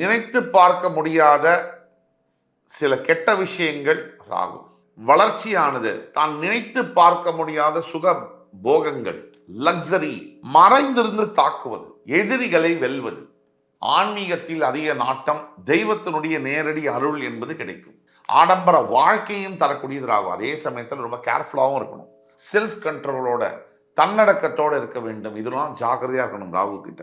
நினைத்து பார்க்க முடியாத சில கெட்ட விஷயங்கள் ராகு. வளர்ச்சியானது தான் நினைத்து பார்க்க முடியாத சுக போகங்கள், லக்ஸரி, மறைந்திருந்து தாக்குவது, எதிரிகளை வெல்வது, ஆன்மீகத்தில் அதிக நாட்டம், தெய்வத்தினுடைய நேரடி அருள் என்பது கிடைக்கும். ஆடம்பர வாழ்க்கையும் தரக்கூடியது ராகு. அதே சமயத்தில் ரொம்ப கேர்ஃபுல்லாகவும் இருக்கணும். செல்ஃப் கண்ட்ரோலோட, தன்னடக்கத்தோடு இருக்க வேண்டும். இதெல்லாம் ஜாக்கிரதையா இருக்கணும் ராகு கிட்ட.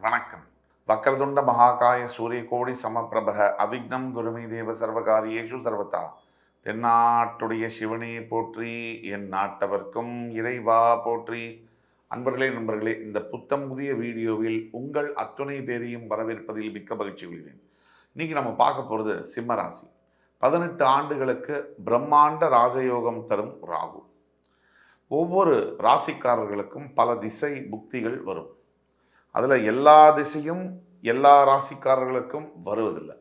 வணக்கம். வக்ரதுண்ட மகாகாய சூரிய கோடி சமப்பிரபக அவிக்னம் குருமே தேவ சர்வகாரியேஷு சர்வதா. தென்னாட்டுடைய சிவனே போற்றி, என் நாட்டவர்க்கும் இறைவா போற்றி. அன்பர்களே, நண்பர்களே, இந்த புத்தம் புதிய வீடியோவில் உங்கள் அத்துணை பேரையும் வரவேற்பதில் மிக்க மகிழ்ச்சி கொள்கிறேன். இன்னைக்கு நம்ம பார்க்க போகிறது சிம்ம ராசி. 18 ஆண்டுகளுக்கு பிரம்மாண்ட ராஜயோகம் தரும் ராகு. ஒவ்வொரு ராசிக்காரர்களுக்கும் பல திசை புக்திகள் வரும். அதில் எல்லா திசையும் எல்லா ராசிக்காரர்களுக்கும் வருவதில்லை.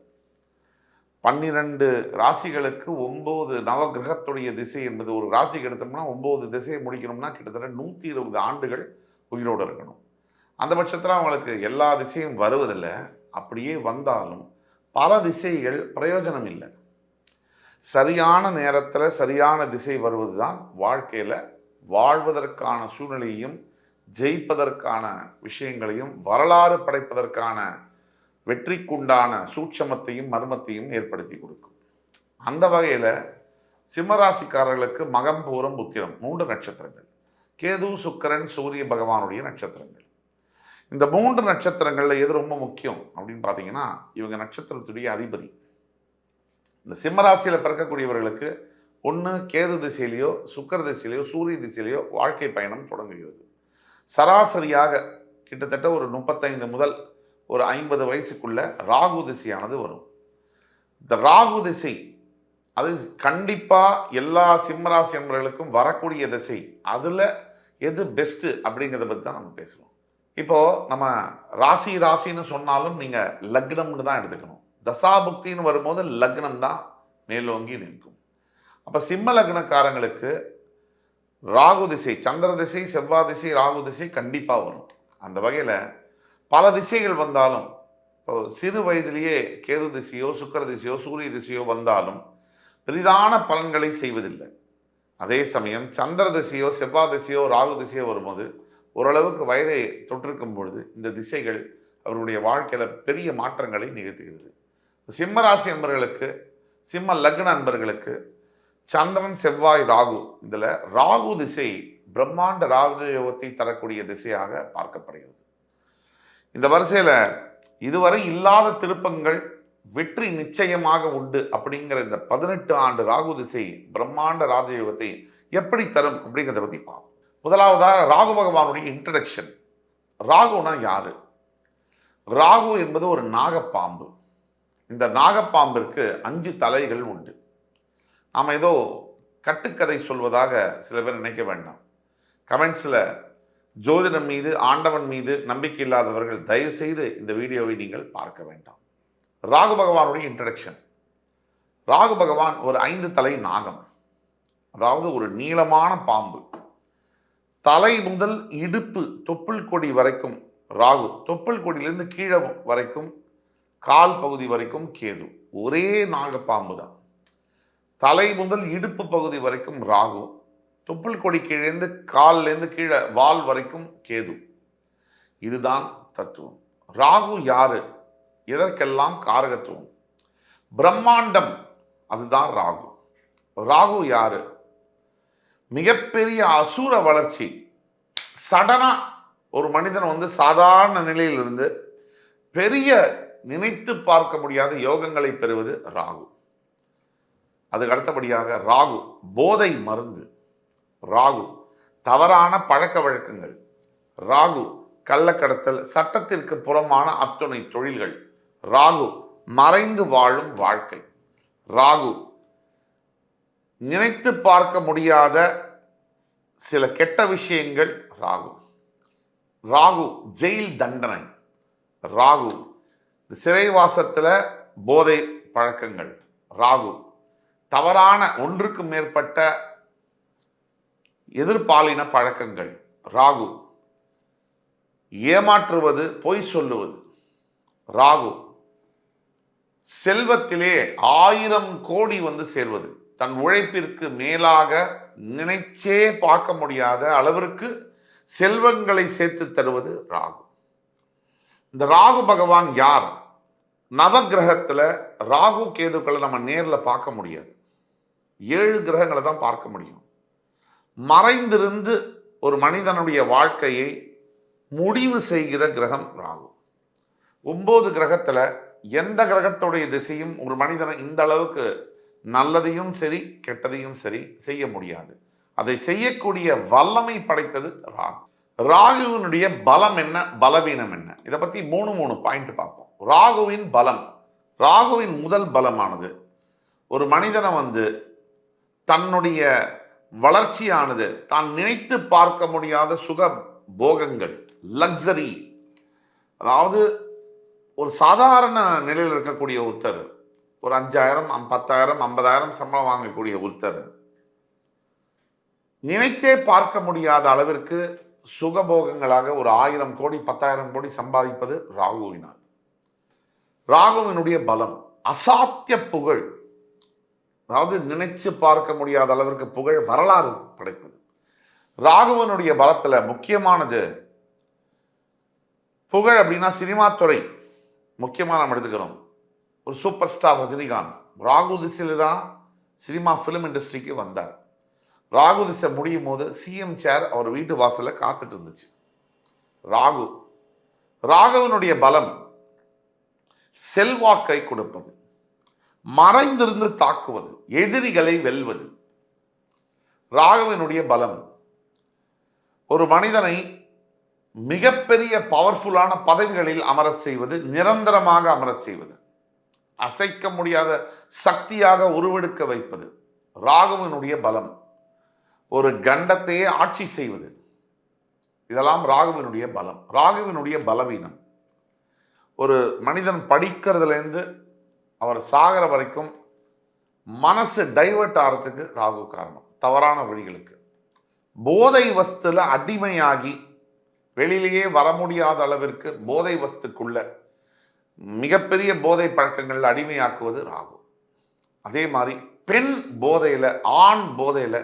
12 ராசிகளுக்கு 9 நவகிரகத்துடைய திசை என்பது, ஒரு ராசிக்கு எடுத்தோம்னா 9 திசையை முடிக்கணும்னா கிட்டத்தட்ட 120 ஆண்டுகள் உயிரோடு இருக்கணும். அந்த பட்சத்தில் அவங்களுக்கு எல்லா திசையும் வருவதில்லை. அப்படியே வந்தாலும் பல திசைகள் பிரயோஜனம் இல்லை. சரியான நேரத்தில் சரியான திசை வருவது தான் வாழ்க்கையில் வாழ்வதற்கான சூழ்நிலையையும் ஜெயிப்பதற்கான விஷயங்களையும் வரலாறு படைப்பதற்கான வெற்றிக்குண்டான சூட்சமத்தையும் மர்மத்தையும் ஏற்படுத்தி கொடுக்கும். அந்த வகையில் சிம்மராசிக்காரர்களுக்கு மகம், பூரம், உத்திரம் 3 நட்சத்திரங்கள். கேது, சுக்கிரன், சூரிய பகவானுடைய நட்சத்திரங்கள். இந்த 3 நட்சத்திரங்களில் எது ரொம்ப முக்கியம் அப்படின்னு பார்த்தீங்கன்னா, இவங்க நட்சத்திரத்துடைய அதிபதி. இந்த சிம்மராசியில் பிறக்கக்கூடியவர்களுக்கு ஒன்று கேது திசையிலையோ சுக்கிர திசையிலையோ சூரிய திசையிலையோ வாழ்க்கை பயணம் தொடங்குகிறது. சராசரியாக கிட்டத்தட்ட ஒரு 35 முதல் ஒரு 50 வயசுக்குள்ள ராகு திசையானது வரும். இந்த ராகு திசை அது கண்டிப்பாக எல்லா சிம்மராசி என்பவர்களுக்கும் வரக்கூடிய திசை. அதில் எது பெஸ்ட்டு அப்படிங்கிறத பற்றி தான் நம்ம பேசுவோம். இப்போது நம்ம ராசின்னு சொன்னாலும் நீங்கள் லக்னம்னு தான் எடுத்துக்கணும். தசாபுக்தின்னு வரும்போது லக்னம் தான் மேலோங்கி நிற்கும். அப்போ சிம்ம லக்னக்காரங்களுக்கு ராகு திசை, சந்திர திசை, செவ்வாய் திசை, ராகு திசை கண்டிப்பாக வரும். அந்த வகையில் பல திசைகள் வந்தாலும், சிறு வயதிலேயே கேது திசையோ சுக்கிர திசையோ சூரிய திசையோ வந்தாலும் பெரிதான பலன்களை செய்வதில்லை. அதே சமயம் சந்திர திசையோ செவ்வாய் திசையோ ராகு திசையோ வரும்போது ஓரளவுக்கு வயதை தொற்றிருக்கும் பொழுது இந்த திசைகள் அவருடைய வாழ்க்கையில் பெரிய மாற்றங்களை நிகழ்த்துகிறது. சிம்மராசி அன்பர்களுக்கு, சிம்ம லக்ன அன்பர்களுக்கு சந்திரன், செவ்வாய், ராகு, இதில் ராகு திசை பிரம்மாண்ட ராஜயோகத்தை தரக்கூடிய திசையாக பார்க்கப்படுகிறது. இந்த வரிசையில் இதுவரை இல்லாத திருப்பங்கள் வெற்றி நிச்சயமாக உண்டு அப்படிங்கிற இந்த 18 ஆண்டு ராகு திசை பிரம்மாண்ட ராஜயோகத்தை எப்படி தரும் அப்படிங்கிறத பற்றி பார்ப்போம். முதலாவதாக ராகு பகவானுடைய இன்ட்ரடக்ஷன். ராகுனா யாரு? ராகு என்பது ஒரு நாகப்பாம்பு. இந்த நாகப்பாம்பிற்கு 5 தலைகள் உண்டு. நாம் ஏதோ கட்டுக்கதை சொல்வதாக சில பேர் நினைக்க வேண்டாம். கமெண்ட்ஸில் ஜோதிடம் மீது, ஆண்டவன் மீது நம்பிக்கை இல்லாதவர்கள் தயவு செய்து இந்த வீடியோவை நீங்கள் பார்க்க வேண்டாம். ராகு பகவானுடைய இன்ட்ரடக்ஷன். ராகு பகவான் ஒரு 5 தலை நாகம், அதாவது ஒரு நீளமான பாம்பு. தலை முதல் இடுப்பு தொப்புள் கொடி வரைக்கும் ராகு, தொப்புள் கொடியிலிருந்து கீழே வரைக்கும் கால் பகுதி வரைக்கும் கேது. ஒரே நாகப்பாம்பு தான். தலை முதல் இடுப்பு பகுதி வரைக்கும் ராகு, தொப்புள் கொடி கீழேந்து காலிலேருந்து கீழே வால் வரைக்கும் கேது. இதுதான் தத்துவம். ராகு யாரு? எதற்கெல்லாம் காரகத்துவம்? பிரம்மாண்டம், அதுதான் ராகு. ராகு யாரு? மிகப்பெரிய அசுர வளர்ச்சி. சடனா ஒரு மனிதன் சாதாரண நிலையிலிருந்து பெரிய நினைத்து பார்க்க முடியாத யோகங்களை பெறுவது ராகு. அதுக்கு அடுத்தபடியாக ராகு போதை மருந்து, ராகு தவறான பழக்க வழக்கங்கள், ராகு கள்ளக்கடத்தல், சட்டத்திற்கு புறமான அத்துணை தொழில்கள், ராகு மறைந்து வாழும் வாழ்க்கை, ராகு நினைத்து பார்க்க முடியாத சில கெட்ட விஷயங்கள், ராகு ராகு ஜெயில் தண்டனை, ராகு சிறைவாசத்தில் போதை பழக்கங்கள், ராகு தவறான ஒன்றுக்கு மேற்பட்ட எதிர்பாலின பழக்கங்கள் ராகு. ஏமாற்றுவது, பொய் சொல்லுவது ராகு. செல்வத்திலே 1000 கோடி வந்து சேர்வது, தன் உழைப்பிற்கு மேலாக நினைச்சே பார்க்க முடியாத அளவிற்கு செல்வங்களை சேர்த்து தருவது ராகு. இந்த ராகு பகவான் யார்? நவகிரகத்துல ராகு கேதுக்களை நம்ம நேர்ல பார்க்க முடியாது. 7 கிரகங்களை தான் பார்க்க முடியும். மறைந்திருந்து ஒரு மனிதனுடைய வாழ்க்கையை முடிவு செய்கிற கிரகம் ராகு. 9 கிரகத்துல எந்த கிரகத்துடைய திசையும் ஒரு மனிதனை இந்த அளவுக்கு நல்லதையும் சரி கெட்டதையும் சரி செய்ய முடியாது. அதை செய்யக்கூடிய வல்லமை படைத்தது ராகு. ராகுவினுடைய பலம் என்ன, பலவீனம் என்ன? இதை பத்தி 3 பாயிண்ட் பார்ப்போம். ராகுவின் பலம். ராகுவின் முதல் பலமானது ஒரு மனிதனை வந்து தன்னுடைய வளர்ச்சியானது தான் நினைத்து பார்க்க முடியாத சுக போகங்கள், லக்ஸரி. அதாவது ஒரு சாதாரண நிலையில் இருக்கக்கூடிய ஒருத்தர், ஒரு 5000 10,000 50,000 சம்பளம் வாங்கக்கூடிய ஒருத்தர் நினைத்தே பார்க்க முடியாத அளவிற்கு சுகபோகங்களாக ஒரு 1000 கோடி 10,000 கோடி சம்பாதிப்பது ராகுவினால். ராகுவினுடைய பலம் அசாத்திய புகழ். அதாவது நினைச்சு பார்க்க முடியாத அளவிற்கு புகழ், வரலாறு படைப்பது. ராகுவனுடைய பலத்துல முக்கியமானது புகழ் அப்படின்னா சினிமா துறை முக்கியமாக நம்ம எடுத்துக்கிறோம். ஒரு சூப்பர் ஸ்டார் ரஜினிகாந்த் ராகு திசையில் தான் சினிமா ஃபிலிம் இண்டஸ்ட்ரிக்கு வந்தார். ராகு திசை முடியும் போது சிஎம் சேர் அவர் வீட்டு வாசல்ல காத்துட்டு இருந்துச்சு. ராகு. ராகுவனுடைய பலம் செல்வாக்கை கொடுப்பது, மறைந்திருந்து தாக்குவது, எதிரிகளை வெல்வது. ராகுவினுடைய பலம் ஒரு மனிதனை மிகப்பெரிய பவர்ஃபுல்லான பதவிகளில் அமரச் செய்வது, நிரந்தரமாக அமரச் செய்வது, அசைக்க முடியாத சக்தியாக உருவெடுக்க வைப்பது. ராகுவினுடைய பலம் ஒரு கண்டத்தையே ஆட்சி செய்வது. இதெல்லாம் ராகுவினுடைய பலம். ராகுவினுடைய பலவீனம் ஒரு மனிதன் படிக்கிறதுலேருந்து அவர் சாகிற வரைக்கும் மனசு டைவர்ட் ஆகிறதுக்கு ராகு காரணம். தவறான வழிகளுக்கு, போதை வஸ்துல அடிமையாகி வெளியிலேயே வர முடியாத அளவிற்கு போதை வஸ்துக்குள்ள மிகப்பெரிய போதை பழக்கங்கள் அடிமையாக்குவது ராகு. அதே மாதிரி பெண் போதையில, ஆண் போதையில,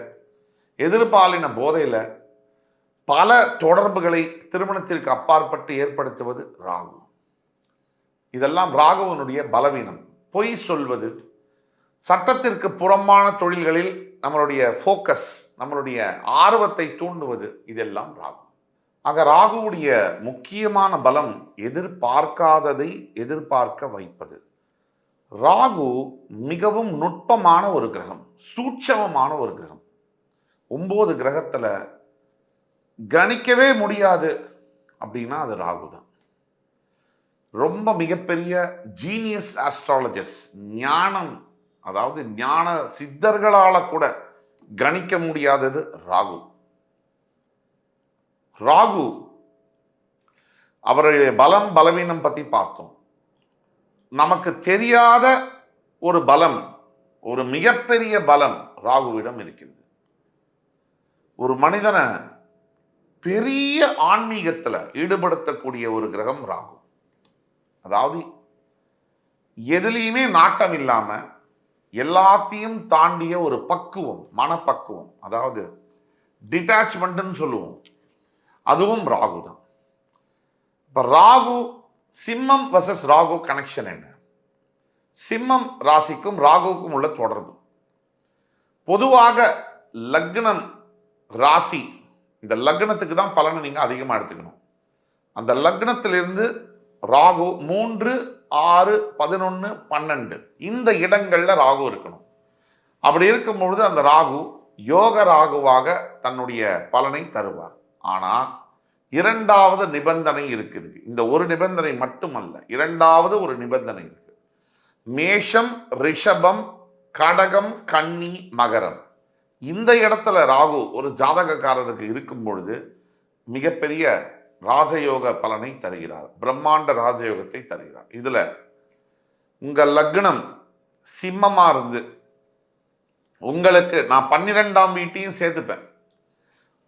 எதிர்பாலின போதையில பல தொடர்புகளை திருமணத்திற்கு அப்பாற்பட்டு ஏற்படுத்துவது ராகு. இதெல்லாம் ராகுவனுடைய பலவீனம். பொய் சொல்வது, சட்டத்திற்கு புறம்பான தொழில்களில் நம்மளுடைய ஃபோக்கஸ், நம்மளுடைய ஆர்வத்தை தூண்டுவது, இதெல்லாம் ராகு. ஆக ராகுவுடைய முக்கியமான பலம் எதிர்பார்க்காததை எதிர்பார்க்க வைப்பது. ராகு மிகவும் நுட்பமான ஒரு கிரகம், சூட்சமமான ஒரு கிரகம். 9 கிரகத்துல கணிக்கவே முடியாது அப்படின்னா அது ராகு தான். ரொம்ப மிகப்பெரிய ஜீனியஸ் ஆஸ்ட்ராலஜர்ஸ், ஞானம், அதாவது ஞான சித்தர்களால கூட கணிக்க முடியாதது ராகு. ராகு அவருடைய பலம் பலவீனம் பத்தி பார்த்தோம். நமக்கு தெரியாத ஒரு பலம், ஒரு மிகப்பெரிய பலம் ராகுவிடம் இருக்கிறது. ஒரு மனிதனை பெரிய ஆன்மீகத்துல ஈடுபடுத்தக்கூடிய ஒரு கிரகம் ராகு. அதாவது எதுலையுமே நாட்டம் இல்லாம எல்லாத்தையும் தாண்டிய ஒரு பக்குவம், மனப்பக்குவம், அதாவது டிட்டாச்மெண்ட்னு சொல்லுவோம், அதுவும் ராகு தான். இப்ப ராகு, சிம்மம் வர்சஸ் ராகு கனெக்ஷன் என்ன? சிம்மம் ராசிக்கும் ராகுவுக்கும் உள்ள தொடர்பு. பொதுவாக லக்னம் ராசி, இந்த லக்னத்துக்கு தான் பலனை நீங்க அதிகமா எடுத்துக்கணும். அந்த லக்னத்திலிருந்து ராகு 3, 6, 11, 12 இந்த இடங்கள்ல ராகு இருக்கணும். அப்படி இருக்கும் பொழுது அந்த ராகு யோக ராகுவாக தன்னுடைய பலனை தருவார். ஆனா 2வது நிபந்தனை இருக்குது. இந்த ஒரு நிபந்தனை மட்டுமல்ல, 2வது ஒரு நிபந்தனை இருக்கு. மேஷம், ரிஷபம், கடகம், கன்னி, மகரம் இந்த இடத்துல ராகு ஒரு ஜாதகக்காரருக்கு இருக்கும் பொழுது மிகப்பெரிய ராஜயோக பலனை தருகிறார், பிரம்மாண்ட ராஜயோகத்தை தருகிறார். இதுல உங்க லக்னம் சிம்மமா இருந்து உங்களுக்கு நான் 12ஆம் வீட்டையும் சேர்த்துப்பேன்.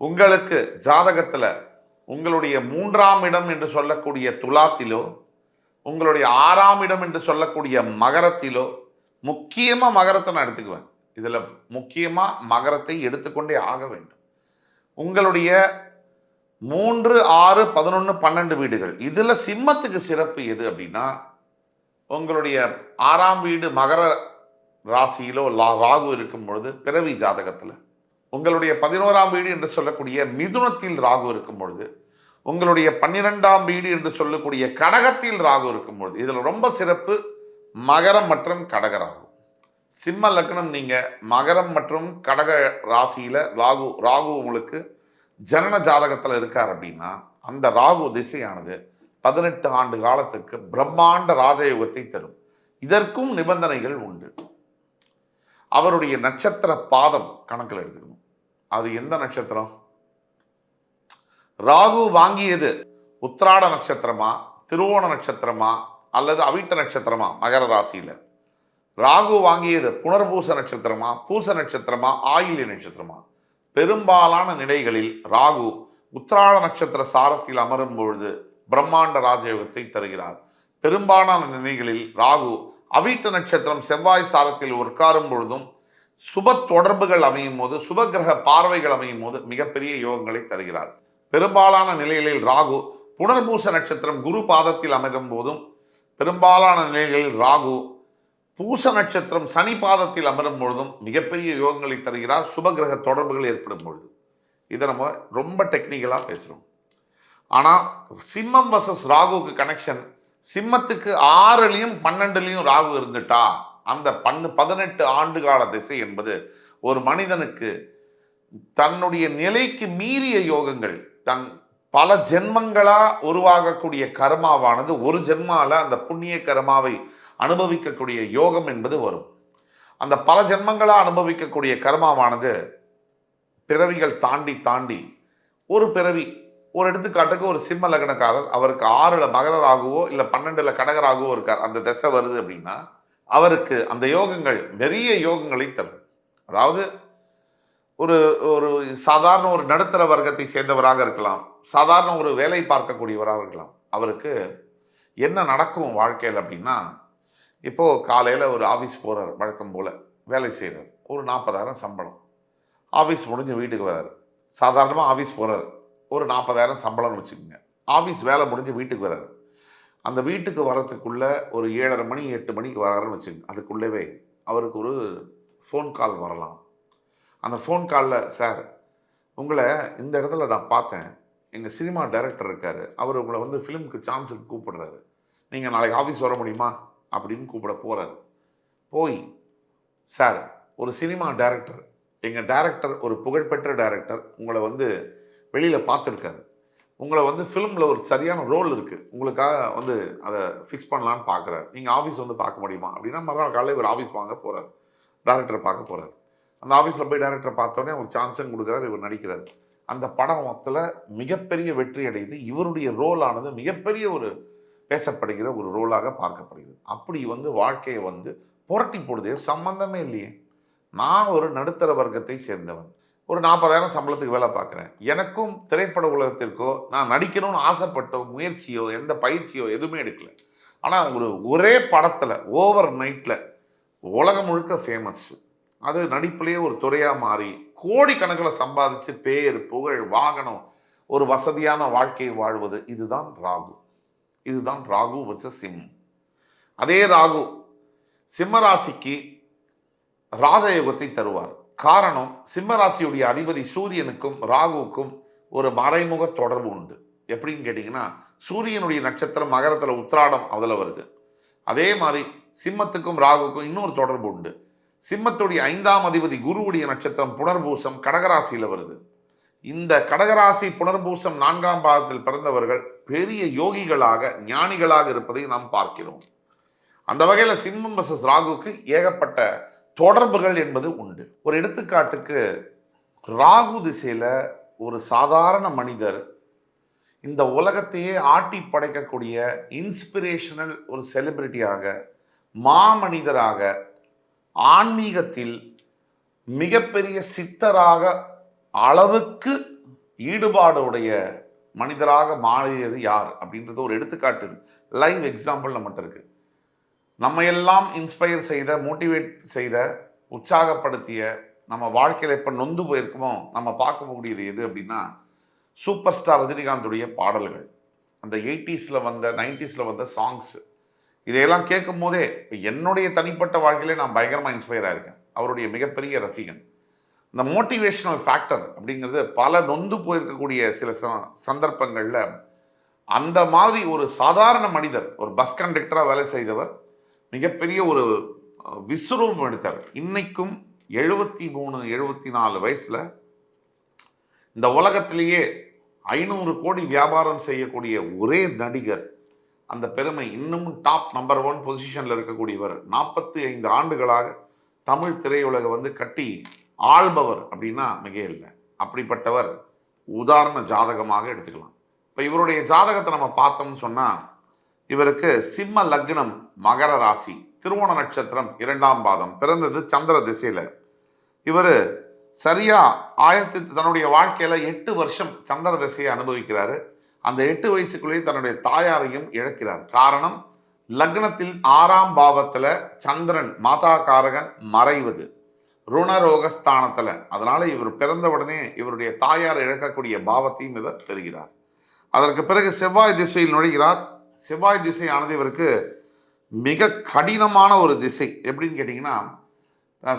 உங்களுக்கு ஜாதகத்துல உங்களுடைய 3ஆம் இடம் என்று சொல்லக்கூடிய துலாத்திலோ, உங்களுடைய 6ஆம் இடம் என்று சொல்லக்கூடிய மகரத்திலோ, முக்கியமா மகரத்தை நான் எடுத்துக்குவேன். இதுல முக்கியமா மகரத்தை எடுத்துக்கொண்டே ஆக வேண்டும். உங்களுடைய 3, 6, 11, 12 வீடுகள். இதுல சிம்மத்துக்கு சிறப்பு எது அப்படின்னா, உங்களுடைய 6ஆம் வீடு மகர ராசியிலோ ராகு இருக்கும் பொழுது பிறவி ஜாதகத்துல, உங்களுடைய 11ஆம் வீடு என்று சொல்லக்கூடிய மிதுனத்தில் ராகு இருக்கும் பொழுது, உங்களுடைய 12ஆம் வீடு என்று சொல்லக்கூடிய கடகத்தில் ராகு இருக்கும் பொழுது, இதுல ரொம்ப சிறப்பு மகரம் மற்றும் கடக ராகு. சிம்ம லக்னம் நீங்க மகரம் மற்றும் கடக ராசியில ராகு உங்களுக்கு ஜனன ஜாதகத்துல இருக்கார் அப்படின்னா, அந்த ராகு திசையானது 18 ஆண்டு காலத்துக்கு பிரம்மாண்ட ராஜயோகத்தை தரும். இதற்கும் நிபந்தனைகள் உண்டு. அவருடைய நட்சத்திர பாதம் கணக்கில் எடுத்துக்கணும். அது எந்த நட்சத்திரம்? ராகு வாங்கியது உத்திராட நட்சத்திரமா, திருவோண நட்சத்திரமா, அல்லது அவிட்ட நட்சத்திரமா? மகர ராசியில ராகு வாங்கியது புனர்பூச நட்சத்திரமா, பூச நட்சத்திரமா, ஆயில்ய நட்சத்திரமா? பெரும்பாலான நிலைகளில் ராகு உத்திராட நட்சத்திர சாரத்தில் அமரும் பொழுது பிரம்மாண்ட ராஜயோகத்தை தருகிறார். பெரும்பாலான நிலைகளில் ராகு அவிட்ட நட்சத்திரம் செவ்வாய் சாரத்தில் உட்காரும் பொழுதும் சுப தொடர்புகள் அமையும் போது, சுப கிரக பார்வைகள் அமையும் போது மிகப்பெரிய யோகங்களை தருகிறார். பெரும்பாலான நிலைகளில் ராகு புனர்பூச நட்சத்திரம் குரு பாதத்தில் அமரும் போதும், பெரும்பாலான நிலைகளில் ராகு பூச நட்சத்திரம் சனி பாதத்தில் அமரும் பொழுதும் மிகப்பெரிய யோகங்களை தருகிறார், சுபகிரக தொடர்புகள் ஏற்படும் பொழுது. இதை நம்ம ரொம்ப டெக்னிக்கலா பேசுறோம். ஆனா சிம்மம் வர்சஸ் ராகுக்கு கனெக்ஷன், சிம்மத்துக்கு 6லையும் 12லையும் ராகு இருந்துட்டா அந்த 18 ஆண்டு கால திசை என்பது ஒரு மனிதனுக்கு தன்னுடைய நிலைக்கு மீறிய யோகங்கள், பல ஜென்மங்களா உருவாகக்கூடிய கர்மாவானது ஒரு ஜென்மால அந்த புண்ணிய கர்மாவை அனுபவிக்கக்கூடிய யோகம் என்பது வரும். அந்த பல ஜென்மங்களா அனுபவிக்கக்கூடிய கர்மாவானது பிறவிகள் தாண்டி தாண்டி ஒரு பிறவி, ஒரு எடுத்துக்காட்டுக்கு ஒரு சிம்ம லக்னக்காரர், அவருக்கு 6ல் மகர ராகுவோ இல்லை 12ல் கடக ராகுவோ இருக்கார், அந்த திசை வருது அப்படின்னா அவருக்கு அந்த யோகங்கள் பெரிய யோகங்களை தரும். அதாவது ஒரு ஒரு சாதாரண ஒரு நடுத்தர வர்க்கத்தை சேர்ந்தவராக இருக்கலாம், சாதாரண ஒரு வேலை பார்க்கக்கூடியவராக இருக்கலாம். அவருக்கு என்ன நடக்கும் வாழ்க்கையில் அப்படின்னா, இப்போ காலையில் ஒரு ஆஃபீஸ் போகிறார், வழக்கம் போல் வேலை செய்கிறார், ஒரு 40,000 சம்பளம். ஆஃபீஸ் முடிஞ்சு வீட்டுக்கு வர்றாரு, சாதாரணமாக ஆஃபீஸ் போகிறார், ஒரு 40,000 சம்பளம்னு வச்சுக்கோங்க. ஆஃபீஸ் வேலை முடிஞ்சு வீட்டுக்கு வர்றாரு, அந்த வீட்டுக்கு வரத்துக்குள்ள ஒரு 7:30 மணி 8 மணிக்கு வராருன்னு வச்சுக்கோங்க. அதுக்குள்ளவே அவருக்கு ஒரு ஃபோன் கால் வரலாம். அந்த ஃபோன் காலில், சார் உங்களை இந்த இடத்துல நான் பார்த்தேன், எங்கள் சினிமா டைரக்டர் இருக்கார், அவர் உங்களை வந்து ஃபிலிமுக்கு சான்ஸுக்கு கூப்பிடுறாரு, நீங்கள் நாளைக்கு ஆஃபீஸ் வர முடியுமா அப்படின்னு கூப்பிட போகிறார். போய், சார் ஒரு சினிமா டைரக்டர், எங்கள் டைரக்டர் ஒரு புகழ்பெற்ற டைரக்டர் உங்களை வந்து வெளியில் பார்த்துருக்காரு, உங்களை வந்து ஃபிலிமில் ஒரு சரியான ரோல் இருக்குது, உங்களுக்காக வந்து அதை ஃபிக்ஸ் பண்ணலான்னு பார்க்குறாரு, நீங்கள் ஆஃபீஸ் வந்து பார்க்க முடியுமா அப்படின்னா, மறுநாள் காலையில் ஒரு ஆஃபீஸ் வாங்க போகிறார், டைரக்டரை பார்க்க போகிறார். அந்த ஆஃபீஸில் போய் டைரக்டரை பார்த்தோன்னே அவர் சான்ஸும் கொடுக்குறாரு, இவர் நடிக்கிறார். அந்த படம் மொத்தத்தில் மிகப்பெரிய வெற்றி அடையுது. இவருடைய ரோல் ஆனது மிகப்பெரிய ஒரு பேசப்படுகிற ஒரு ரோலாக பார்க்கப்படுகிறது. அப்படி வந்து வாழ்க்கையை வந்து புரட்டி போடுது, சம்பந்தமே இல்லையே. நான் ஒரு நடுத்தர வர்க்கத்தை சேர்ந்தவன், ஒரு 40,000 சம்பளத்துக்கு வேலை பார்க்குறேன். எனக்கும் திரைப்பட உலகத்திற்கோ நான் நடிக்கணும்னு ஆசைப்பட்டோ முயற்சியோ எந்த பயிற்சியோ எதுவுமே எடுக்கல. ஆனால் ஒரே படத்தில் ஓவர் நைட்டில் உலகம் முழுக்க ஃபேமஸ், அது நடிப்புலேயே ஒரு துறையாக மாறி கோடிக்கணக்கில் சம்பாதிச்சு பேர் புகழ் வாகனம் ஒரு வசதியான வாழ்க்கையை வாழ்வது, இதுதான் ராகு. இதுதான் ராகு வர்சஸ் சிம்மம். அதே ராகு சிம்மராசிக்கு ராஜயோகத்தை தருவார். காரணம், சிம்மராசியுடைய அதிபதி சூரியனுக்கும் ராகுவுக்கும் ஒரு மறைமுக தொடர்பு உண்டு. எப்படின்னு கேட்டிங்கன்னா, சூரியனுடைய நட்சத்திரம் மகரத்தில் உத்திராடம் அதில் வருது. அதே மாதிரி சிம்மத்துக்கும் ராகுக்கும் இன்னொரு தொடர்பு உண்டு. சிம்மத்துடைய 5ஆம் அதிபதி குருவுடைய நட்சத்திரம் புனர்பூசம் கடகராசியில் வருது. இந்த கடகராசி புனர்பூசம் 4ஆம் பாதத்தில் பிறந்தவர்கள் பெரிய யோகிகளாக ஞானிகளாக இருப்பதை நாம் பார்க்கிறோம். அந்த வகையில் சிம்மம் வர்சஸ் ராகுக்கு ஏகப்பட்ட தொடர்புகள் என்பது உண்டு. ஒரு எடுத்துக்காட்டுக்கு, ராகு திசையில ஒரு சாதாரண மனிதர் இந்த உலகத்தையே ஆட்டி படைக்கக்கூடிய இன்ஸ்பிரேஷனல் ஒரு செலிபிரிட்டியாக, மாமனிதராக, ஆன்மீகத்தில் மிகப்பெரிய சித்தராக அளவுக்கு ஈடுபாடுடைய மனிதராக மாறியது யார் அப்படின்றது ஒரு எடுத்துக்காட்டு, லைவ் எக்ஸாம்பிள் நம்மகிட்ட இருக்கு. நம்ம எல்லாம் இன்ஸ்பயர் செய்த, மோட்டிவேட் செய்த, உற்சாகப்படுத்திய, நம்ம வாழ்க்கையில் எப்போ நொந்து போயிருக்குமோ நம்ம பார்க்கக்கூடியது எது அப்படின்னா சூப்பர் ஸ்டார் ரஜினிகாந்துடைய பாடல்கள். அந்த 80s வந்த 90s வந்த சாங்ஸ், இதையெல்லாம் கேட்கும் போதே என்னுடைய தனிப்பட்ட வாழ்க்கையிலே நான் பயங்கரமாக இன்ஸ்பயர் ஆயிருக்கேன். அவருடைய மிகப்பெரிய ரசிகன். இந்த மோட்டிவேஷனல் ஃபேக்டர் அப்படிங்கிறது பல நொந்து போயிருக்கக்கூடிய சில சந்தர்ப்பங்களில் அந்த மாதிரி ஒரு சாதாரண மனிதர், ஒரு பஸ் கண்டக்டராக வேலை செய்தவர், மிகப்பெரிய ஒரு விஸ்வரூபம் எடுத்தார். இன்னைக்கும் 73 74 வயசுல இந்த உலகத்திலேயே 500 கோடி வியாபாரம் செய்யக்கூடிய ஒரே நடிகர். அந்த பெருமை இன்னும் டாப் நம்பர் 1 பொசிஷன்ல இருக்கக்கூடியவர். 45 ஆண்டுகளாக தமிழ் திரையுலக கட்டி ஆள்பவர் அப்படின்னா மிக இல்லை. அப்படிப்பட்டவர் உதாரண ஜாதகமாக எடுத்துக்கலாம். இப்போ இவருடைய ஜாதகத்தை நம்ம பார்த்தோம்னு சொன்னா, இவருக்கு சிம்ம லக்னம், மகர ராசி, திருவோண நட்சத்திரம் 2ஆம் பாதம், பிறந்தது சந்திர திசையில. இவர் சரியா தன்னுடைய வாழ்க்கையில 8 வருஷம் சந்திர திசையை அனுபவிக்கிறாரு. அந்த 8 வயசுக்குள்ளேயே தன்னுடைய தாயாரையும் இழக்கிறார். காரணம், லக்னத்தில் 6ஆம் பாவத்துல சந்திரன் மாதா காரகன் மறைவது, ருணரோகஸ்தானத்துல. அதனால இவர் பிறந்த உடனே இவருடைய தாயார் இழக்கக்கூடிய பாவத்தையும் இவர் பெறுகிறார். அதற்கு பிறகு செவ்வாய் திசையில் நுழைகிறார். செவ்வாய் திசையானது இவருக்கு மிக கடினமான ஒரு திசை. எப்படின்னு கேட்டிங்கன்னா,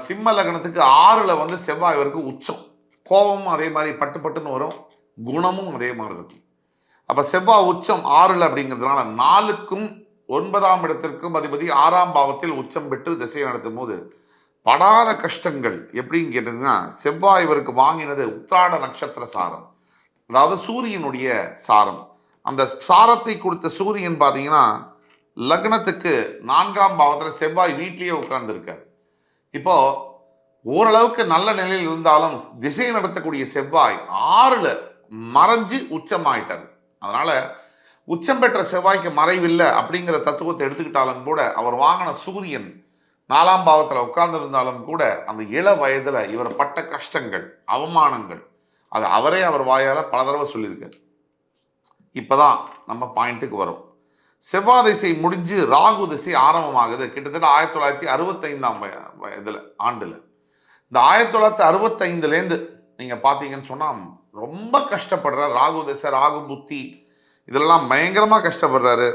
சிம்ம லக்னத்துக்கு 6ல் செவ்வாய் இவருக்கு உச்சம். கோபமும் அதே மாதிரி பட்டு பட்டுன்னு வரும், குணமும் அதே மாதிரி இருக்கும். அப்போ செவ்வாய் உச்சம் 6ல் அப்படிங்கிறதுனால 4க்கும் 9ஆம் இடத்திற்கும் அதிபதி 6ஆம் பாவத்தில் உச்சம் பெற்று திசையை நடத்தும் போது படாத கஷ்டங்கள். எப்படின்னு கேட்டீங்கன்னா, செவ்வாய் இவருக்கு வாங்கினது உத்திராட நட்சத்திர சாரம், அதாவது சூரியனுடைய சாரம். அந்த சாரத்தை கொடுத்த சூரியன் பார்த்தீங்கன்னா லக்னத்துக்கு 4ஆம் பாவத்தில் செவ்வாய் வீட்லேயே உட்கார்ந்துருக்கார். இப்போ ஓரளவுக்கு நல்ல நிலையில் இருந்தாலும் திசை நடத்தக்கூடிய செவ்வாய் 6ல் மறைஞ்சு உச்சமாயிட்டார். அதனால உச்சம் பெற்ற செவ்வாய்க்கு மறைவில்லை அப்படிங்கிற தத்துவத்தை எடுத்துக்கிட்டாலும் கூட, அவர் வாங்கின சூரியன் 4ஆம் பாவத்தில் உட்கார்ந்து இருந்தாலும் கூட அந்த இள வயதுல இவர் பட்ட கஷ்டங்கள், அவமானங்கள், அது அவரே அவர் வாயால பல தடவை சொல்லியிருக்கார். இப்பதான் நம்ம பாயிண்ட்டுக்கு வரும். செவ்வாய் திசை முடிஞ்சு ராகு திசை ஆரம்பமாகுது. கிட்டத்தட்ட 1965ஆம் ஆண்டுல. இந்த 1965லேருந்து நீங்க பார்த்தீங்கன்னு சொன்னா ரொம்ப கஷ்டப்படுற ராகு திசை, ராகு புத்தி, இதெல்லாம் பயங்கரமா கஷ்டப்படுறாரு.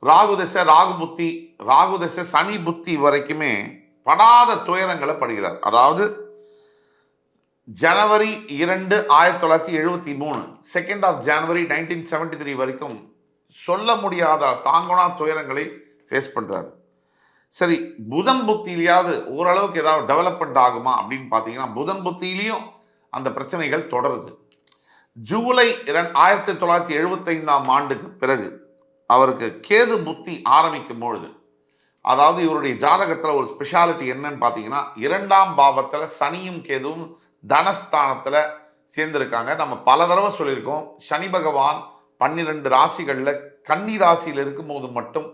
ராகு திசை, ராகு புத்தி, ராகு திசை சனி புத்தி வரைக்குமே படாத துயரங்களை படுகிறார். அதாவது ஜனவரி 2 1973, 2nd of January 1973 வரைக்கும் சொல்ல முடியாத தாங்கோனா துயரங்களை ஃபேஸ் பண்றாரு. சரி, புதன் புத்தியிலேயாவது ஓரளவுக்கு ஏதாவது டெவலப்மெண்ட் ஆகுமா அப்படின்னு பார்த்தீங்கன்னா, புதன் புத்தியிலையும் அந்த பிரச்சனைகள் தொடருது. ஜூலை 1975ஆம் ஆண்டுக்கு பிறகு அவருக்கு கேது புத்தி ஆரம்பிக்கும் பொழுது, அதாவது இவருடைய ஜாதகத்தில் ஒரு ஸ்பெஷாலிட்டி என்னன்னு பார்த்தீங்கன்னா, 2ஆம் பாவத்தில் சனியும் கேதுவும் தனஸ்தானத்தில் சேர்ந்திருக்காங்க. நம்ம பல தடவை சொல்லியிருக்கோம், சனி பகவான் 12 ராசிகளில் கன்னி ராசியில் இருக்கும்போது மட்டும்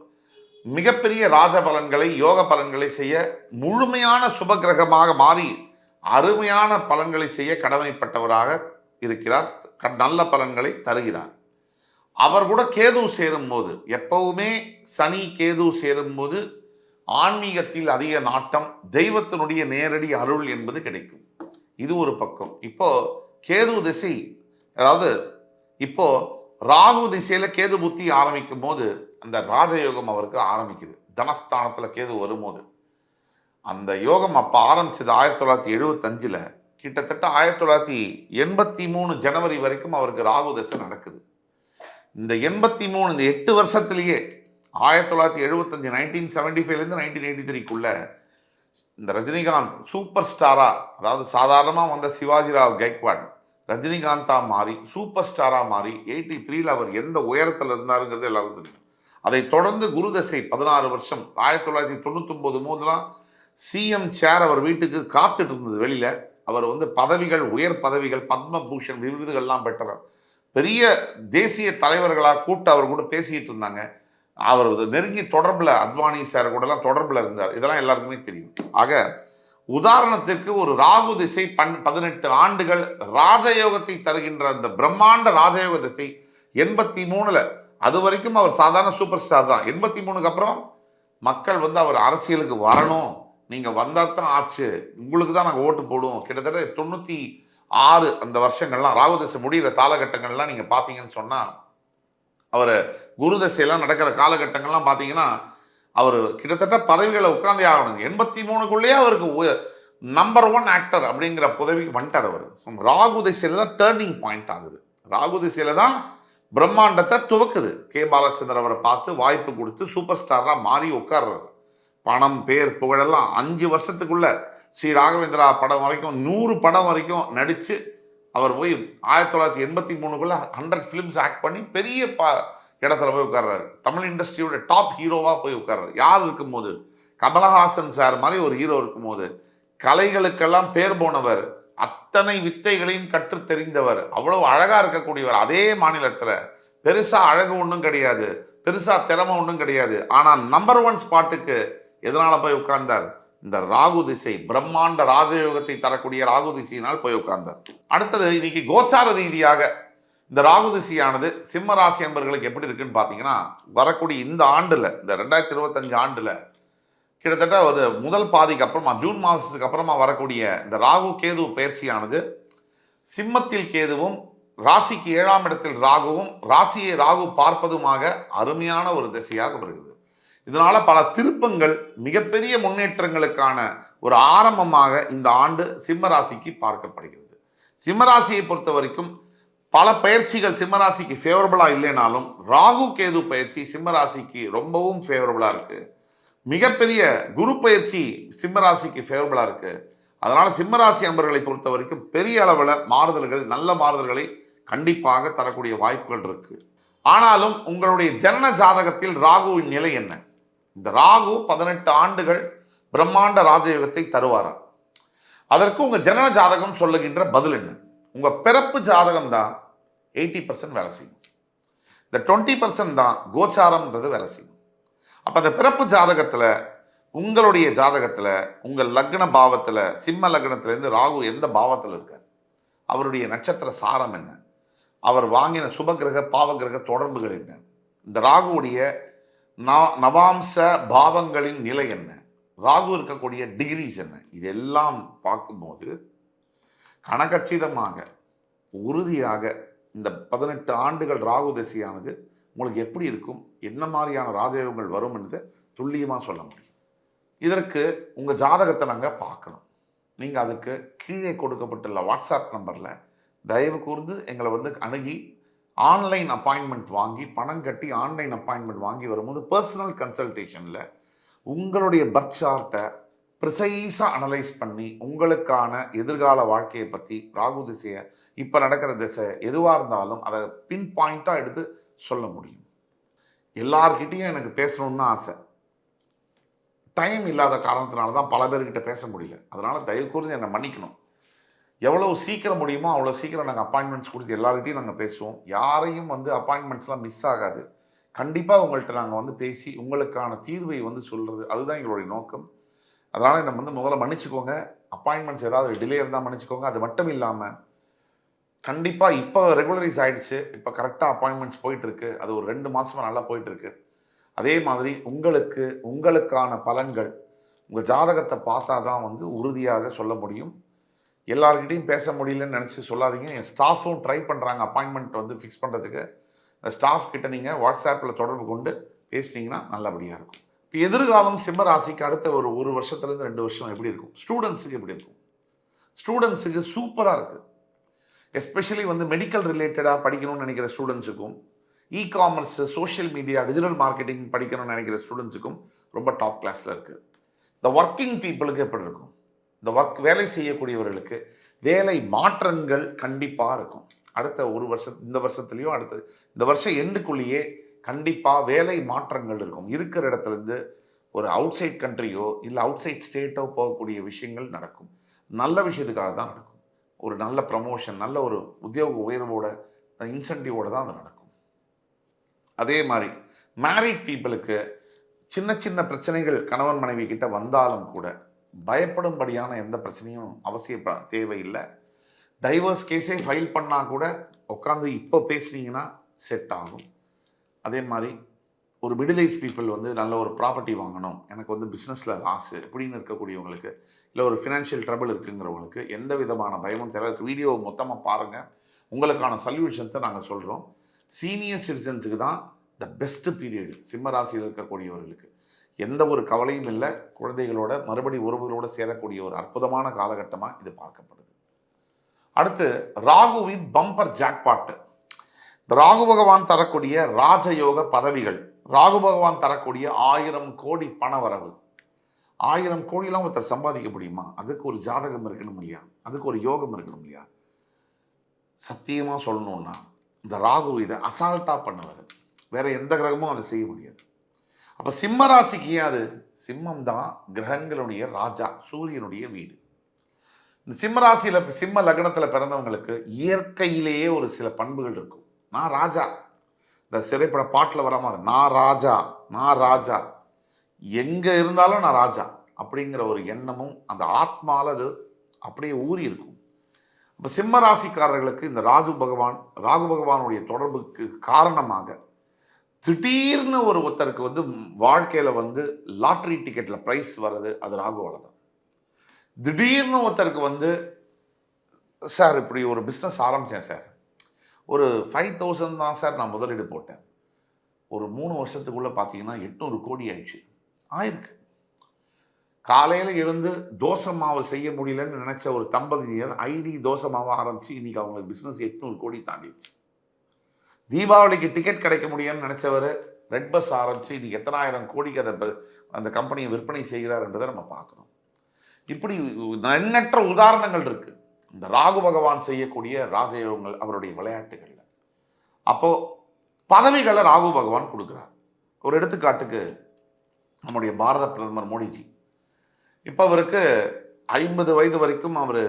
மிகப்பெரிய ராஜ பலன்களை, யோக பலன்களை செய்ய, முழுமையான சுப கிரகமாக மாறி அருமையான பலன்களை செய்ய கடமைப்பட்டவராக இருக்கிறார். நல்ல பலன்களை தருகிறார். அவர் கூட கேது சேரும் போது, எப்பவுமே சனி கேது சேரும் போது ஆன்மீகத்தில் அதிக நாட்டம், தெய்வத்தினுடைய நேரடி அருள் என்பது கிடைக்கும். இது ஒரு பக்கம். இப்போ கேது திசை, அதாவது இப்போ ராகு திசையில கேது புத்தி ஆரம்பிக்கும் போது அந்த ராஜயோகம் அவருக்கு ஆரம்பிக்குது. தனஸ்தானத்துல கேது வரும்போது அந்த யோகம் அப்ப ஆரம்பிச்சது 1975. கிட்டத்தட்ட 1983 ஜனவரி வரைக்கும் அவருக்கு ராகு திசை நடக்குது. இந்த 83, இந்த 8 வருஷத்திலேயே 1975 1975லேருந்து 1983க்குள்ள இந்த ரஜினிகாந்த் சூப்பர் ஸ்டாரா, அதாவது சாதாரணமாக வந்த சிவாஜிராவ் கைக்வாட் ரஜினிகாந்தா மாறி சூப்பர் ஸ்டாரா மாறி 83ல் அவர் எந்த உயரத்தில் இருந்தாருங்கிறது எல்லாரும் தெரியும். அதை தொடர்ந்து குரு தசை 16 வருஷம், 1999 போதெல்லாம் சிஎம் சேர் அவர் வீட்டுக்கு காத்துட்டு இருந்தது வெளியில. அவர் பதவிகள், உயர் பதவிகள், பத்மபூஷன் விருதுகள்லாம் பெற்றவர். பெரிய தேசிய தலைவர்களாக கூப்பிட்டு அவர் கூட பேசிட்டு இருந்தாங்க. அவர் நெருங்கி தொடர்பில் அத்வானி சார் கூடலாம் தொடர்பில் இருந்தார். இதெல்லாம் எல்லாருக்குமே தெரியும். ஆக உதாரணத்திற்கு ஒரு ராகு திசை 18 ஆண்டுகள் ராஜயோகத்தை தருகின்ற அந்த பிரம்மாண்ட ராஜயோக திசை 83ல, அது வரைக்கும் அவர் சாதாரண சூப்பர் ஸ்டார் தான். 83க்கு அப்புறம் மக்கள் வந்து அவர் அரசியலுக்கு வரணும், நீங்க வந்தா தான் ஆச்சு, உங்களுக்கு தான் நாங்கள் ஓட்டு போடுவோம். கிட்டத்தட்ட 96 அந்த வருஷங்கள்லாம் ராகு திசை முடிகிற காலகட்டங்கள்லாம் நீங்க பார்த்தீங்கன்னு சொன்னா, அவர் குரு தசையெல்லாம் நடக்கிற காலகட்டங்கள்லாம் பார்த்தீங்கன்னா, அவர் கிட்டத்தட்ட பதவிகளை உட்கார்ந்தே ஆகணும். 83க்குள்ளேயே அவருக்கு நம்பர் 1 ஆக்டர் அப்படிங்கிற பதவிக்கு வந்துட்டார் அவர். ராகு திசையில தான் டேர்னிங் பாயிண்ட் ஆகுது. ராகு திசையில தான் பிரம்மாண்டத்தை துவக்குது. கே பாலச்சந்தர் அவரை பார்த்து வாய்ப்பு கொடுத்து சூப்பர் ஸ்டாரா மாறி உட்கார்றாரு. பணம், பேர், புகழெல்லாம் 5 வருஷத்துக்குள்ள ஸ்ரீ ராகவேந்திரா படம் வரைக்கும் 100 படம் வரைக்கும் நடிச்சு அவர் போய் 1983க்குள்ள 100 ஃபிலிம்ஸ் ஆக்ட் பண்ணி பெரிய இடத்துல போய் உட்கார்றாரு. தமிழ் இண்டஸ்ட்ரியோட டாப் ஹீரோவா போய் உட்கார்றாரு. யார் இருக்கும்போது? கமலஹாசன் சார் மாதிரி ஒரு ஹீரோ இருக்கும்போது, கலைகளுக்கெல்லாம் பேர் போனவர், அத்தனை வித்தைகளையும் கற்று தெரிந்தவர், அவ்வளவு அழகா இருக்கக்கூடியவர். அதே மாநிலத்துல பெருசா அழகு ஒன்றும் கிடையாது, பெருசா திறமை ஒன்றும் கிடையாது. ஆனா நம்பர் 1 ஸ்பாட்டுக்கு எதனால போய் உட்கார்ந்தார்? இந்த ராகு திசை, பிரம்மாண்ட ராஜயோகத்தை தரக்கூடிய ராகு திசையினால் போய் உட்கார்ந்தார். அடுத்தது, இன்னைக்கு கோச்சார ரீதியாக இந்த ராகு திசையானது சிம்ம ராசி என்பவர்களுக்கு எப்படி இருக்குன்னு பார்த்தீங்கன்னா, வரக்கூடிய இந்த ஆண்டுல, இந்த 2025 ஆண்டுல கிட்டத்தட்ட ஒரு முதல் பாதிக்கு அப்புறமா, ஜூன் மாதத்துக்கு அப்புறமா வரக்கூடிய இந்த ராகு கேது பயிற்சியானது சிம்மத்தில் கேதுவும், ராசிக்கு 7ஆம் இடத்தில் ராகுவும், ராசியை ராகு பார்ப்பதுமாக அருமையான ஒரு திசையாக வருகிறது. இதனால பல திருப்பங்கள், மிகப்பெரிய முன்னேற்றங்களுக்கான ஒரு ஆரம்பமாக இந்த ஆண்டு சிம்ம ராசிக்கு பார்க்கப்படுகிறது. சிம்ம ராசியை பொறுத்த வரைக்கும் பல பயிற்சிகள் சிம்மராசிக்கு ஃபேவரபிளா இல்லைனாலும் ராகு கேது பயிற்சி சிம்மராசிக்கு ரொம்பவும் ஃபேவரபிளா இருக்கு. மிகப்பெரிய குரு பயிற்சி சிம்மராசிக்கு ஃபேவரபிளா இருக்கு. அதனால சிம்மராசி அன்பர்களை பொறுத்த வரைக்கும் பெரிய அளவில் மாறுதல்கள், நல்ல மாறுதல்களை கண்டிப்பாக தரக்கூடிய வாய்ப்புகள் இருக்கு. ஆனாலும் உங்களுடைய ஜனன ஜாதகத்தில் ராகுவின் நிலை என்ன? இந்த ராகு 18 ஆண்டுகள் பிரம்மாண்ட ராஜயோகத்தை தருவாரா? அதற்கு உங்க ஜனன ஜாதகம் சொல்லுகின்ற பதில் என்ன? உங்க பிறப்பு ஜாதகம் தான் 80% வேலை செய்யும். இந்த 20% தான் கோச்சாரம்ன்றது வேலை செய்யும். அப்ப அந்த பிறப்பு ஜாதகத்துல, உங்களுடைய ஜாதகத்துல, உங்க லக்ன பாவத்துல, சிம்ம லக்னத்திலிருந்து ராகு எந்த பாவத்தில் இருக்கார், அவருடைய நட்சத்திர சாரம் என்ன, அவர் வாங்கின சுபகிரக பாவகிரக தொடர்புகள் என்ன, இந்த ராகுவுடைய நவாம்ச பாவங்களின் நிலை என்ன, ராகு இருக்கக்கூடிய டிகிரிஸ் என்ன, இதெல்லாம் பார்க்கும்போது கணக்கச்சிதமாக, உறுதியாக இந்த 18 ஆண்டுகள் ராகு திசையானது உங்களுக்கு எப்படி இருக்கும், என்ன மாதிரியான ராஜயோகங்கள் வரும் என்று துல்லியமாக சொல்ல முடியும். இதற்கு உங்கள் ஜாதகத்தை நாங்கள் பார்க்கணும். நீங்கள் அதுக்கு கீழே கொடுக்கப்பட்டுள்ள வாட்ஸ்அப் நம்பரில் தயவு கூர்ந்து எங்களை வந்து அணுகி ஆன்லைன் அப்பாயின்மெண்ட் வாங்கி, பணம் கட்டி ஆன்லைன் அப்பாயின்மெண்ட் வாங்கி வரும்போது பர்சனல் கன்சல்டேஷனில் உங்களுடைய பர்த் சார்ட்டை ப்ரிசைஸாக அனலைஸ் பண்ணி உங்களுக்கான எதிர்கால வாழ்க்கையை பற்றி, ராகு திசையை, இப்போ நடக்கிற திசை எதுவாக இருந்தாலும் அதை பின் பாயிண்ட்டாக எடுத்து சொல்ல முடியும். எல்லார்கிட்டையும் எனக்கு பேசணும்னு ஆசை, டைம் இல்லாத காரணத்தினால தான் பல பேர்கிட்ட பேச முடியல. அதனால் தயவு கூர்ந்து என்னை மன்னிக்கணும். எவ்வளோ சீக்கிரம் முடியுமோ அவ்வளோ சீக்கிரம் நாங்கள் அப்பாயின்மெண்ட்ஸ் கொடுத்து எல்லார்கிட்டையும் நாங்கள் பேசுவோம். யாரையும் வந்து அப்பாயின்மெண்ட்ஸ்லாம் மிஸ் ஆகாது. கண்டிப்பாக உங்கள்கிட்ட நாங்கள் வந்து பேசி உங்களுக்கான தீர்வை வந்து சொல்கிறது, அதுதான் எங்களுடைய நோக்கம். அதனால் நம்ம வந்து முதல்ல மன்னிச்சுக்கோங்க. அப்பாயின்மெண்ட்ஸ் ஏதாவது டிலே இருந்தால் மன்னிச்சுக்கோங்க. அது மட்டும் இல்லாமல் கண்டிப்பாக இப்போ ரெகுலரைஸ் ஆகிடுச்சு, இப்போ கரெக்டாக அப்பாயின்மெண்ட்ஸ் போயிட்டுருக்கு. அது ஒரு 2 மாதமாக நல்லா போயிட்டுருக்கு. அதே மாதிரி உங்களுக்கான பலன்கள் உங்கள் ஜாதகத்தை பார்த்தா தான் வந்து உறுதியாக சொல்ல முடியும். எல்லார்கிட்டையும் பேச முடியலன்னு நினச்சி சொல்லாதீங்க. என் ஸ்டாஃபும் ட்ரை பண்ணுறாங்க அப்பாயின்மெண்ட் வந்து ஃபிக்ஸ் பண்ணுறதுக்கு. அந்த ஸ்டாஃப் கிட்ட நீங்கள் வாட்ஸ்அப்பில் தொடர்பு கொண்டு பேசினீங்கன்னா நல்லபடியாக இருக்கும். இப்போ எதிர்காலம் சிம்ம ராசிக்கு அடுத்த ஒரு வருஷத்துலேருந்து 2 வருஷம் எப்படி இருக்கும், ஸ்டூடெண்ட்ஸுக்கு எப்படி இருக்கும்? ஸ்டூடெண்ட்ஸுக்கு சூப்பராக இருக்குது. எஸ்பெஷலி வந்து மெடிக்கல் ரிலேட்டடாக படிக்கணும்னு நினைக்கிற ஸ்டூடெண்ட்ஸுக்கும், e-commerce, social media, digital marketing படிக்கணும்னு நினைக்கிற ஸ்டூடெண்ட்ஸுக்கும் ரொம்ப டாப் கிளாஸில் இருக்குது. இந்த ஒர்க்கிங் பீப்புளுக்கு எப்படி இருக்கும்? இந்த வேலை செய்யக்கூடியவர்களுக்கு வேலை மாற்றங்கள் கண்டிப்பாக இருக்கும். அடுத்த இந்த வருஷத்துலேயும் இந்த வருஷம் எண்டுக்குள்ளேயே கண்டிப்பாக வேலை மாற்றங்கள் இருக்கும். இருக்கிற இடத்துலேருந்து ஒரு அவுட் சைட் கண்ட்ரியோ இல்லை அவுட் சைட் ஸ்டேட்டோ போகக்கூடிய விஷயங்கள் நடக்கும். நல்ல விஷயத்துக்காக தான் நடக்கும். ஒரு நல்ல ப்ரமோஷன், நல்ல ஒரு உத்தியோக உயர்வோட, இன்சென்டிவோடு தான் அது நடக்கும். அதே மாதிரி மேரிட் பீப்புளுக்கு சின்ன சின்ன பிரச்சனைகள் கணவன் மனைவி கிட்ட வந்தாலும் கூட பயப்படும்படியான எந்த பிரச்சனையும் தேவையில்லை. டைவர்ஸ் கேஸே ஃபைல் பண்ணால் கூட உட்காந்து இப்போ பேசுனீங்கன்னா செட் ஆகும். அதே மாதிரி ஒரு மிடில் ஏஜ் பீப்புள் வந்து நல்ல ஒரு ப்ராப்பர்ட்டி வாங்கணும், எனக்கு வந்து பிஸ்னஸில் லாஸு இப்படின்னு இருக்கக்கூடியவங்களுக்கு, இல்லை ஒரு ஃபினான்ஷியல் ட்ரபிள் இருக்குங்கிறவங்களுக்கு எந்த விதமான பயமும் தேவை. வீடியோ மொத்தமாக பாருங்கள், உங்களுக்கான சொல்யூஷன்ஸை நாங்கள் சொல்கிறோம். சீனியர் சிட்டிசன்ஸுக்கு தான் த பெஸ்ட்டு பீரியடு. சிம்ம ராசியில் இருக்கக்கூடியவர்களுக்கு எந்த ஒரு கவலையும் இல்லை, குழந்தைகளோட மறுபடி உறவுகளோடு சேரக்கூடிய ஒரு அற்புதமான காலகட்டமாக இது பார்க்கப்படுது. அடுத்து ராகுவின் பம்பர் ஜாக்பாட்டு. ராகு பகவான் தரக்கூடிய ராஜயோக பதவிகள், ராகு பகவான் தரக்கூடிய 1000 கோடி பண வரவு. 1000 கோடிலாம் ஒருத்தர் சம்பாதிக்க முடியுமா? அதுக்கு ஒரு ஜாதகம் இருக்கணும் இல்லையா? அதுக்கு ஒரு யோகம் இருக்கணும் இல்லையா? சத்தியமாக சொல்லணும்னா இந்த ராகு இதை அசால்ட்டாக பண்ணுவார். வேற எந்த கிரகமும் அதை செய்ய முடியாது. அப்போ சிம்ம ராசிக்கு ஏன் அது? சிம்மம் தான் கிரகங்களுடைய ராஜா, சூரியனுடைய வீடு. இந்த சிம்ம ராசியில், சிம்ம லக்னத்தில் பிறந்தவங்களுக்கு இயற்கையிலேயே ஒரு சில பண்புகள் இருக்கும். நான் ராஜா, இந்த திரைப்பட பாட்டில் வர மாதிரி நான் ராஜா, நான் ராஜா, எங்கே இருந்தாலும் நான் ராஜா அப்படிங்கிற ஒரு எண்ணமும் அந்த ஆத்மாவில் அது அப்படியே ஊறி இருக்கும். இப்போ சிம்ம ராசிக்காரர்களுக்கு இந்த ராகு பகவானுடைய தொடர்புக்கு காரணமாக திடீர்னு ஒருத்தருக்கு வந்து வாழ்க்கையில் வந்து லாட்ரி டிக்கெட்டில் ப்ரைஸ் வர்றது அது ராகுவால் தான். திடீர்னு ஒருத்தருக்கு வந்து சார் இப்படி ஒரு பிஸ்னஸ் ஆரம்பித்தேன் சார், ஒரு 5000 தான் சார் நான் முதலீடு போட்டேன், ஒரு 3 வருஷத்துக்குள்ளே பார்த்தீங்கன்னா 800 கோடி ஆயிருக்கு. காலையில் எழுந்து தோசை மாவு செய்ய முடியலன்னு நினச்ச ஒரு தம்பதியினர் ஐடி தோசை மாவு ஆரம்பித்து இன்றைக்கி அவங்களுக்கு பிஸ்னஸ் 800 கோடி தாண்டிடுச்சு. தீபாவளிக்கு டிக்கெட் கிடைக்க முடியும்னு நினச்சவர் ரெட் பஸ் ஆரம்பித்து இன்றைக்கி எத்தனாயிரம் கோடிக்கு அந்த கம்பெனியை விற்பனை செய்கிறார் என்பதை நம்ம பார்க்குறோம். இப்படி எண்ணற்ற உதாரணங்கள் இருக்குது இந்த ராகு பகவான் செய்யக்கூடிய ராஜயோகங்கள், அவருடைய விளையாட்டுகளில். அப்போது பதவிகளை ராகு பகவான் கொடுக்குறார். ஒரு எடுத்துக்காட்டுக்கு நம்முடைய பாரத பிரதமர் மோடிஜி, இப்போ அவருக்கு 50 வயது வரைக்கும் அவர்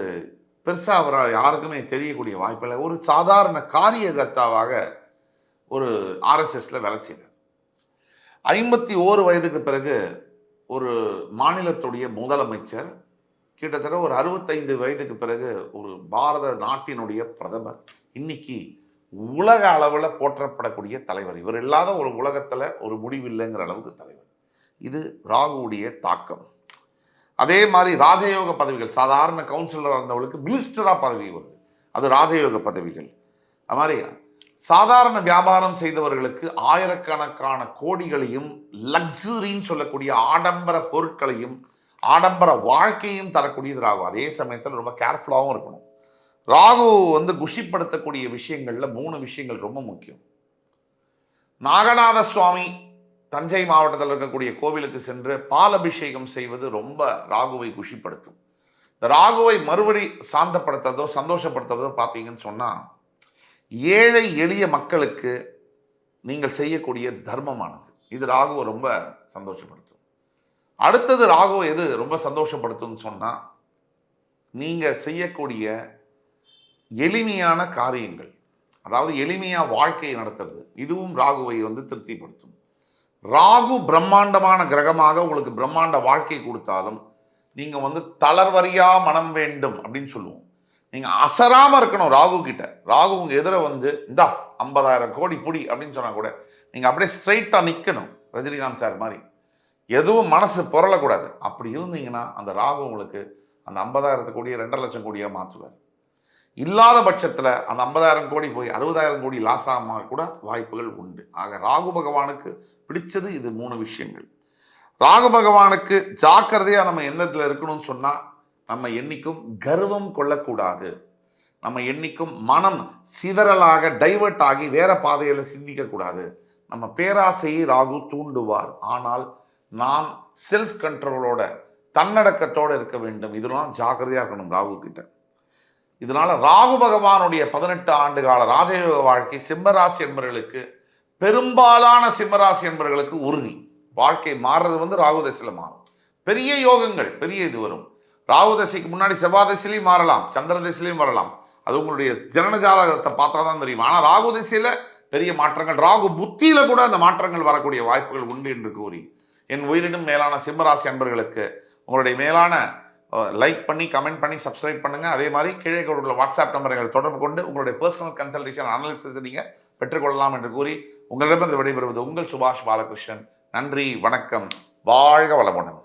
பெருசாக அவரை யாருக்குமே தெரியக்கூடிய வாய்ப்பில்லை. ஒரு சாதாரண காரியகர்த்தாவாக ஒரு ஆர்எஸ்எஸில் வேலை செய்கிறார். 51 வயதுக்கு பிறகு ஒரு மாநிலத்துடைய முதலமைச்சர், கிட்டத்தட்ட ஒரு 65 வயதுக்கு பிறகு ஒரு பாரத நாட்டினுடைய பிரதமர், இன்னைக்கு உலக அளவில் போற்றப்படக்கூடிய தலைவர். இவர் இல்லாத ஒரு உலகத்தில் ஒரு முடிவில்லைங்கிற அளவுக்கு தலைவர். இது ராகுவுடைய தாக்கம். அதே மாதிரி ராஜயோக பதவிகள், சாதாரண கவுன்சிலராக இருந்தவர்களுக்கு மினிஸ்டராக பதவி வருது, அது ராஜயோக பதவிகள். அது மாதிரி சாதாரண வியாபாரம் செய்தவர்களுக்கு ஆயிரக்கணக்கான கோடிகளையும் லக்ஸுரின்னு சொல்லக்கூடிய ஆடம்பர பொருட்களையும் ஆடம்பர வாழ்க்கையும் தரக்கூடியது ராகு. அதே சமயத்தில் ரொம்ப கேர்ஃபுல்லாகவும் இருக்கணும். ராகு வந்து குஷிப்படுத்தக்கூடிய விஷயங்களில் 3 விஷயங்கள் ரொம்ப முக்கியம். நாகநாத சுவாமி தஞ்சை மாவட்டத்தில் இருக்கக்கூடிய கோவிலுக்கு சென்று பால் அபிஷேகம் செய்வது ரொம்ப ராகுவை குஷிப்படுத்தும். இந்த ராகுவை மறுபடி சாந்தப்படுத்துறதோ சந்தோஷப்படுத்துறதோ பார்த்தீங்கன்னு சொன்னால், ஏழை எளிய மக்களுக்கு நீங்கள் செய்யக்கூடிய தர்மமானது, இது ராகுவை ரொம்ப சந்தோஷப்படுத்தும். அடுத்தது ராகுவை எது ரொம்ப சந்தோஷப்படுத்தும்னு சொன்னால், நீங்கள் செய்யக்கூடிய எளிமையான காரியங்கள், அதாவது எளிமையாக வாழ்க்கையை நடத்துறது, இதுவும் ராகுவை வந்து திருப்திப்படுத்தும். ராகு பிரம்மாண்டமான கிரகமாக உங்களுக்கு பிரம்மாண்ட வாழ்க்கை கொடுத்தாலும் நீங்கள் வந்து தளர்வறியா மனம் வேண்டும் அப்படின்னு சொல்லுவோம். நீங்கள் அசராமல் இருக்கணும் ராகு கிட்ட. ராகு உங்கள் எதிர வந்து இந்தா 50,000 கோடி புடி அப்படின்னு சொன்னால் கூட நீங்கள் அப்படியே ஸ்ட்ரைட்டாக நிற்கணும், ரஜினிகாந்த் சார் மாதிரி. எதுவும் மனசு புரளக்கூடாது. அப்படி இருந்தீங்கன்னா அந்த ராகு உங்களுக்கு அந்த 50,000 கோடியை 2.5 லட்சம் கோடியாக மாற்றுவார். இல்லாத பட்சத்தில் அந்த 50,000 கோடி போய் 60,000 கோடி லாஸ் ஆகாம கூட வாய்ப்புகள் உண்டு. ஆக ராகு பகவானுக்கு பிடிச்சது இது 3 விஷயங்கள். ராகு பகவானுக்கு ஜாக்கிரதையாக நம்ம எண்ணத்தில் இருக்கணும்னு சொன்னால், நம்ம என்னைக்கும் கர்வம் கொள்ளக்கூடாது. நம்ம என்னைக்கும் மனம் சிதறலாக டைவர்ட் ஆகி வேற பாதையில் சிந்திக்கக்கூடாது. நம்ம பேராசையை ராகு தூண்டுவார். ஆனால் நாம் செல்ஃப் கண்ட்ரோலோட தன்னடக்கத்தோடு இருக்க வேண்டும். இதெல்லாம் ஜாக்கிரதையாக இருக்கணும் ராகு கிட்ட. இதனால ராகு பகவானுடைய 18 ஆண்டு கால ராஜயோக வாழ்க்கை சிம்மராசி என்பவர்களுக்கு, பெரும்பாலான சிம்மராசி என்பவர்களுக்கு உறுதி. வாழ்க்கை மாறுறது வந்து ராகு தசையில் மாறும். பெரிய யோகங்கள், பெரிய இது வரும். ராகு தசைக்கு முன்னாடி செவ்வாய் தசையிலையும் மாறலாம், சந்திர தசையிலையும் வரலாம். அது உங்களுடைய ஜனன ஜாதகத்தை பார்த்தா தான் தெரியும். ஆனால் ராகு திசையில் பெரிய மாற்றங்கள், ராகு புத்தியில் கூட அந்த மாற்றங்கள் வரக்கூடிய வாய்ப்புகள் உண்டு என்று கூறி, என் உயிரினும் மேலான சிம்மராசி அன்பர்களுக்கு உங்களுடைய மேலான லைக் பண்ணி கமெண்ட் பண்ணி சப்ஸ்கிரைப் பண்ணுங்கள். அதே மாதிரி கீழே உள்ள வாட்ஸ்அப் நம்பர்கள் தொடர்பு கொண்டு உங்களுடைய பர்சனல் கன்சல்டேஷன் அனாலிசிஸ் நீங்கள் பெற்றுக்கொள்ளலாம் என்று கூறி உங்களிடமிருந்து விடைபெறுவது உங்கள் சுபாஷ் பாலகிருஷ்ணன். நன்றி, வணக்கம், வாழ்க வளமுடன்.